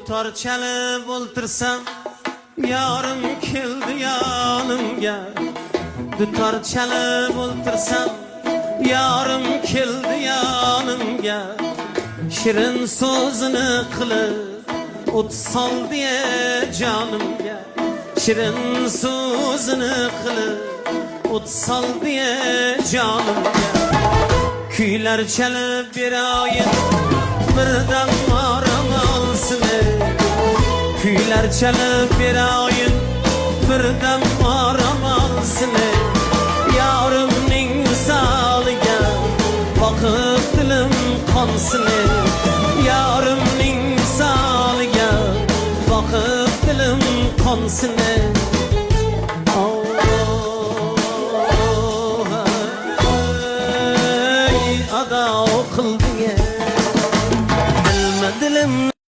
dutor chalib o'ltirsam, yarim keldi yanımga. Dutor chalib o'ltirsam, yarim keldi yanımga. Shirin so'zini qilib o't sol diye canımga. Shirin so'zini qilib o't sol diye canımga. Kuylar chalib berayim, birdan maram olsin. Kuylar chalib berayim, birdan maram olsin. Yarimning misoliga boqib dilim qonsin. Yarimning misoliga boqib dilim qonsin. Ada qildi